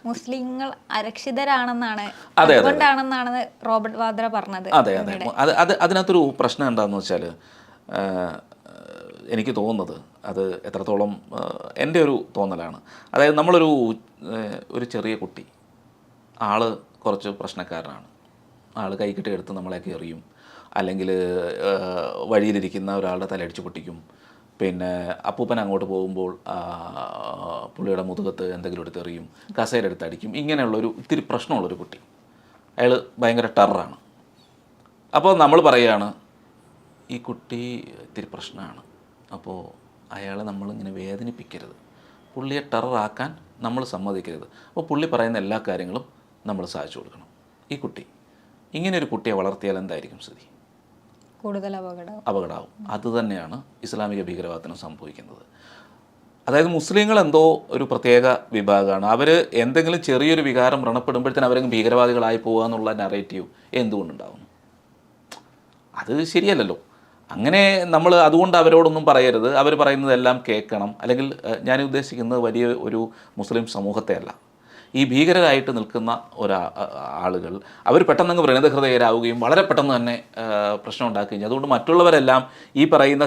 മുസ്ലിങ്ങൾ അരക്ഷിതരാണെന്നാണ്, അതുകൊണ്ടാണെന്നാണ് റോബർട്ട് വാദ്ര പറഞ്ഞത്. അതെ അതെ അതിനകത്തൊരു പ്രശ്നം എന്താണെന്ന് വെച്ചാൽ, എനിക്ക് തോന്നുന്നത് അത് എത്രത്തോളം എൻ്റെ ഒരു തോന്നലാണ്. അതായത് ഒരു ചെറിയ കുട്ടി, ആൾ കുറച്ച് പ്രശ്നക്കാരനാണ്, ആൾ കൈക്കിട്ട് എടുത്ത് നമ്മളെയൊക്കെ എറിയും, അല്ലെങ്കിൽ വഴിയിലിരിക്കുന്ന ഒരാളുടെ തലയടിച്ച് പൊട്ടിക്കും. പിന്നെ അപ്പൂപ്പൻ അങ്ങോട്ട് പോകുമ്പോൾ പുള്ളിയുടെ മുതുകത്ത് എന്തെങ്കിലും എടുത്ത് എറിയും, കസേരയെടുത്ത് അടിക്കും. ഇങ്ങനെയുള്ളൊരു ഇത്തിരി പ്രശ്നമുള്ളൊരു കുട്ടി, അയാൾ ഭയങ്കര ടെററാണ്. അപ്പോൾ നമ്മൾ പറയുകയാണ് ഈ കുട്ടി ഇത്തിരി പ്രശ്നമാണ്, അപ്പോൾ അയാളെ നമ്മളിങ്ങനെ വേദനിപ്പിക്കരുത്, പുള്ളിയെ ടെററാക്കാൻ നമ്മൾ സമ്മതിക്കരുത്. അപ്പോൾ പുള്ളി പറയുന്ന എല്ലാ കാര്യങ്ങളും നമ്മൾ സാധിച്ചു കൊടുക്കണം. ഈ കുട്ടി ഇങ്ങനെയൊരു കുട്ടിയെ വളർത്തിയാൽ എന്തായിരിക്കും സ്ഥിതി? കൂടുതൽ അപകടമാവും. അതുതന്നെയാണ് ഇസ്ലാമിക ഭീകരവാദത്തിനും സംഭവിക്കുന്നത്. അതായത് മുസ്ലിങ്ങൾ എന്തോ ഒരു പ്രത്യേക വിഭാഗമാണ്, അവർ എന്തെങ്കിലും ചെറിയൊരു വികാരം വ്രണപ്പെടുമ്പോഴത്തേനും അവരെങ്കിലും ഭീകരവാദികളായി പോകുക എന്നുള്ള നറേറ്റീവ് എന്തുകൊണ്ടുണ്ടാകുന്നു? അത് ശരിയല്ലല്ലോ. അങ്ങനെ നമ്മൾ അതുകൊണ്ട് അവരോടൊന്നും പറയരുത്, അവർ പറയുന്നതെല്ലാം കേൾക്കണം. അല്ലെങ്കിൽ ഞാൻ ഉദ്ദേശിക്കുന്നത് വലിയ ഒരു മുസ്ലിം സമൂഹത്തെ അല്ല. ഈ ഭീകരരായിട്ട് നിൽക്കുന്ന ആളുകൾ അവർ പെട്ടെന്ന് വ്രണതഹൃദയരാവുകയും വളരെ പെട്ടെന്ന് തന്നെ പ്രശ്നം ഉണ്ടാക്കുകയും, അതുകൊണ്ട് മറ്റുള്ളവരെല്ലാം ഈ പറയുന്ന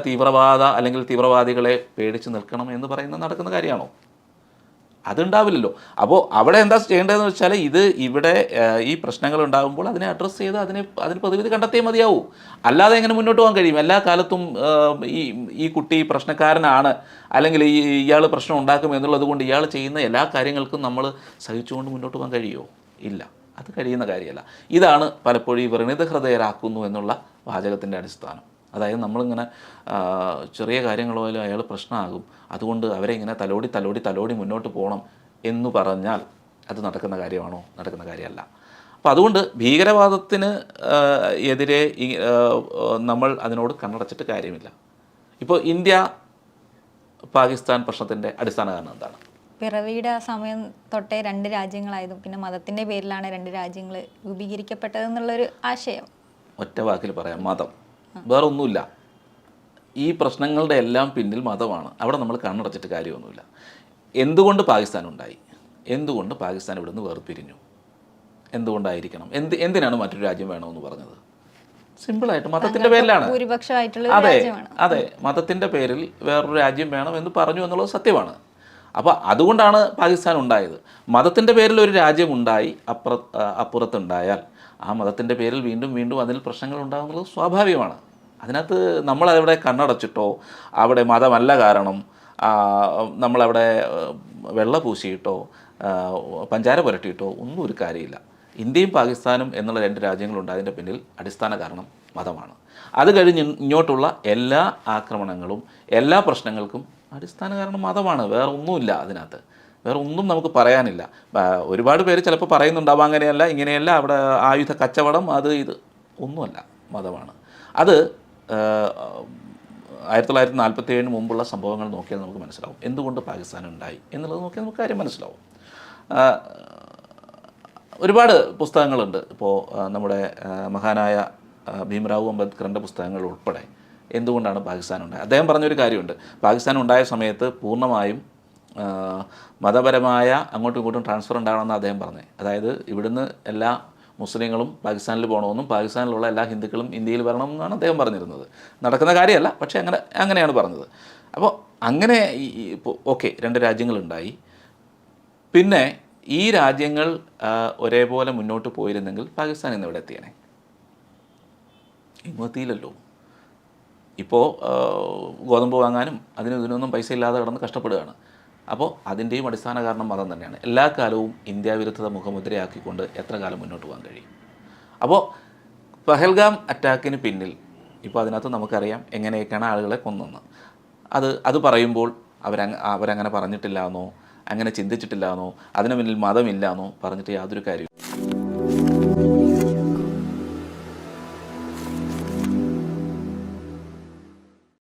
തീവ്രവാദികളെ പേടിച്ച് നിൽക്കണം എന്ന് പറയുന്നത് നടക്കുന്ന കാര്യമാണോ? അതുണ്ടാവില്ലല്ലോ. അപ്പോൾ അവിടെ എന്താ ചെയ്യേണ്ടതെന്ന് വെച്ചാൽ, ഇവിടെ ഈ പ്രശ്നങ്ങൾ ഉണ്ടാകുമ്പോൾ അതിനെ അഡ്രസ്സ് ചെയ്ത് അതിന് പ്രതിവിധി കണ്ടെത്തിയേ മതിയാവൂ. അല്ലാതെ എങ്ങനെ മുന്നോട്ട് പോകാൻ കഴിയും? എല്ലാ കാലത്തും ഈ കുട്ടി പ്രശ്നക്കാരനാണ്, അല്ലെങ്കിൽ ഇയാൾ പ്രശ്നം ഉണ്ടാക്കും എന്നുള്ളത് കൊണ്ട് ഇയാൾ ചെയ്യുന്ന എല്ലാ കാര്യങ്ങൾക്കും നമ്മൾ സഹിച്ചുകൊണ്ട് മുന്നോട്ട് പോകാൻ കഴിയുമോ? ഇല്ല, അത് കഴിയുന്ന കാര്യമല്ല. ഇതാണ് പലപ്പോഴും ഈ വ്രണിതഹൃദയരാക്കുന്നു എന്നുള്ള വാചകത്തിൻ്റെ അടിസ്ഥാനം. അതായത് നമ്മളിങ്ങനെ ചെറിയ കാര്യങ്ങൾ പോലും അയാൾ പ്രശ്നമാകും, അതുകൊണ്ട് അവരെ ഇങ്ങനെ തലോടി മുന്നോട്ട് പോകണം എന്ന് പറഞ്ഞാൽ അത് നടക്കുന്ന കാര്യമാണോ? നടക്കുന്ന കാര്യമല്ല. അപ്പോൾ അതുകൊണ്ട് ഭീകരവാദത്തിന് എതിരെ നമ്മൾ അതിനോട് കണ്ണടച്ചിട്ട് കാര്യമില്ല. ഇപ്പോൾ ഇന്ത്യ പാകിസ്ഥാൻ പ്രശ്നത്തിൻ്റെ അടിസ്ഥാന കാരണം എന്താണ്? പിറവിയുടെ സമയം തൊട്ടേ രണ്ട് രാജ്യങ്ങളായതും പിന്നെ മതത്തിൻ്റെ പേരിലാണ് രണ്ട് രാജ്യങ്ങൾ രൂപീകരിക്കപ്പെട്ടതെന്നുള്ളൊരു ആശയം ഒറ്റ വാക്കിൽ പറയാം, മതം. വേറെ ഒന്നുമില്ല. ഈ പ്രശ്നങ്ങളുടെ എല്ലാം പിന്നിൽ മതമാണ്. അവിടെ നമ്മൾ കണ്ണടച്ചിട്ട് കാര്യമൊന്നുമില്ല. എന്തുകൊണ്ട് പാകിസ്ഥാൻ ഉണ്ടായി? എന്തുകൊണ്ട് പാകിസ്ഥാൻ ഇവിടുന്ന് വേർപിരിഞ്ഞു? എന്തുകൊണ്ടായിരിക്കണം? എന്തിനാണ് മറ്റൊരു രാജ്യം വേണമെന്ന് പറഞ്ഞത്? സിമ്പിളായിട്ട് മതത്തിൻ്റെ പേരിലാണ്. അതെ, മതത്തിൻ്റെ പേരിൽ വേറൊരു രാജ്യം വേണം എന്ന് പറഞ്ഞു എന്നുള്ളത് സത്യമാണ്. അപ്പോൾ അതുകൊണ്ടാണ് പാകിസ്ഥാൻ ഉണ്ടായത്. മതത്തിൻ്റെ പേരിൽ ഒരു രാജ്യമുണ്ടായി അപ്പുറത്തുണ്ടായാൽ ആ മതത്തിൻ്റെ പേരിൽ വീണ്ടും അതിൽ പ്രശ്നങ്ങൾ ഉണ്ടാകുന്നത് സ്വാഭാവികമാണ്. അതിനകത്ത് നമ്മളവിടെ കണ്ണടച്ചിട്ടോ, അവിടെ മതമല്ല കാരണം നമ്മളവിടെ വെള്ള പൂശിയിട്ടോ പഞ്ചാര പുരട്ടിയിട്ടോ ഒന്നും ഒരു കാര്യമില്ല. ഇന്ത്യയും പാകിസ്ഥാനും എന്നുള്ള രണ്ട് രാജ്യങ്ങളുണ്ടായതിൻ്റെ പിന്നിൽ അടിസ്ഥാന കാരണം മതമാണ്. അത് കഴിഞ്ഞ് ഇങ്ങോട്ടുള്ള എല്ലാ ആക്രമണങ്ങളും എല്ലാ പ്രശ്നങ്ങൾക്കും അടിസ്ഥാന കാരണം മതമാണ്. വേറെ ഒന്നുമില്ല അതിനകത്ത്, വേറെ ഒന്നും നമുക്ക് പറയാനില്ല. ഒരുപാട് പേര് ചിലപ്പോൾ പറയുന്നുണ്ടാവും അങ്ങനെയല്ല ഇങ്ങനെയല്ല, അവിടെ ആയുധ കച്ചവടം ഇത് ഒന്നുമല്ല, മതമാണ്. അത് 1947 മുമ്പുള്ള സംഭവങ്ങൾ നോക്കിയാൽ നമുക്ക് മനസ്സിലാവും എന്തുകൊണ്ട് പാകിസ്ഥാൻ ഉണ്ടായി എന്നുള്ളത് നോക്കിയാൽ നമുക്ക് കാര്യം മനസ്സിലാവും. ഒരുപാട് പുസ്തകങ്ങളുണ്ട്. ഇപ്പോൾ നമ്മുടെ മഹാനായ ഭീംറാവു അംബേദ്കറിൻ്റെ പുസ്തകങ്ങൾ ഉൾപ്പെടെ എന്തുകൊണ്ടാണ് പാകിസ്ഥാൻ ഉണ്ടായത്. അദ്ദേഹം പറഞ്ഞൊരു കാര്യമുണ്ട്, പാകിസ്ഥാൻ ഉണ്ടായ സമയത്ത് പൂർണ്ണമായും മതപരമായ അങ്ങോട്ടും ഇങ്ങോട്ടും ട്രാൻസ്ഫർ ഉണ്ടാകണമെന്ന് അദ്ദേഹം പറഞ്ഞത്. അതായത് ഇവിടുന്ന് എല്ലാ മുസ്ലിങ്ങളും പാകിസ്ഥാനിൽ പോകണമെന്നും പാകിസ്ഥാനിലുള്ള എല്ലാ ഹിന്ദുക്കളും ഇന്ത്യയിൽ വരണമെന്നാണ് അദ്ദേഹം പറഞ്ഞിരുന്നത്. നടക്കുന്ന കാര്യമല്ല, പക്ഷേ അങ്ങനെയാണ് പറഞ്ഞത്. അപ്പോൾ അങ്ങനെ ഓക്കെ, രണ്ട് രാജ്യങ്ങളുണ്ടായി. പിന്നെ ഈ രാജ്യങ്ങൾ ഒരേപോലെ മുന്നോട്ട് പോയിരുന്നെങ്കിൽ പാകിസ്ഥാൻ ഇന്ന് എവിടെ എത്തിയണേ? ഇങ്ങ് എത്തിയില്ലല്ലോ. ഇപ്പോൾ ഗോതമ്പ് വാങ്ങാനും ഇതിനൊന്നും പൈസ ഇല്ലാതെ കിടന്ന് കഷ്ടപ്പെടുകയാണ്. അപ്പോൾ അതിൻ്റെയും അടിസ്ഥാന കാരണം മതം തന്നെയാണ്. എല്ലാ കാലവും ഇന്ത്യ വിരുദ്ധത മുഖമുദ്രയാക്കിക്കൊണ്ട് എത്ര കാലം മുന്നോട്ട് പോകാൻ കഴിയും? അപ്പോൾ പഹൽഗാം അറ്റാക്കിന് പിന്നിൽ ഇപ്പോൾ അതിനകത്ത് നമുക്കറിയാം എങ്ങനെയൊക്കെയാണ് ആളുകളെ കൊന്നെന്ന്. അത് പറയുമ്പോൾ അവരങ്ങനെ പറഞ്ഞിട്ടില്ല എന്നോ അങ്ങനെ ചിന്തിച്ചിട്ടില്ല എന്നോ അതിന് പിന്നിൽ മതമില്ല എന്നോ പറഞ്ഞിട്ട് യാതൊരു കാര്യവും